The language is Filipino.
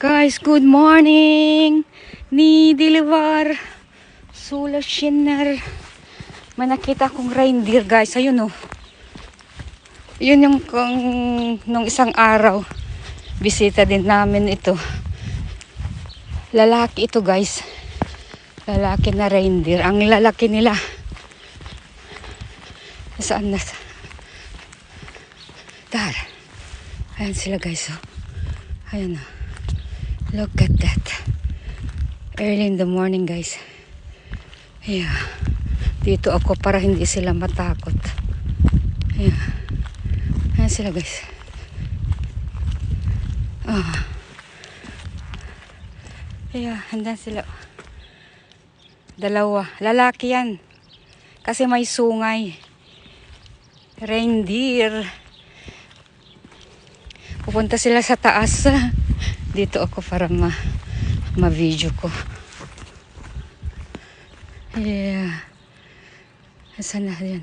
Guys, good morning! Ni Dilivar Sula Shinner. May nakita akong reindeer, guys. Ayun, oh. Yun yung nung isang araw. Bisita din namin ito. Lalaki ito, guys. Lalaki na reindeer. Ang lalaki nila. Saan na? Dar. Ayan sila, guys. Oh. Ayan, oh. Look at that. Early in the morning, guys. Yeah. Dito ako para hindi sila matakot. Yeah. Ayan sila, guys. Oh. Yeah, andan sila. Dalawa. Lalaki yan. Kasi may sungay. Reindeer. Pupunta sila sa taas. Dito ako para ma-video ko. Yeah. Saan na yan?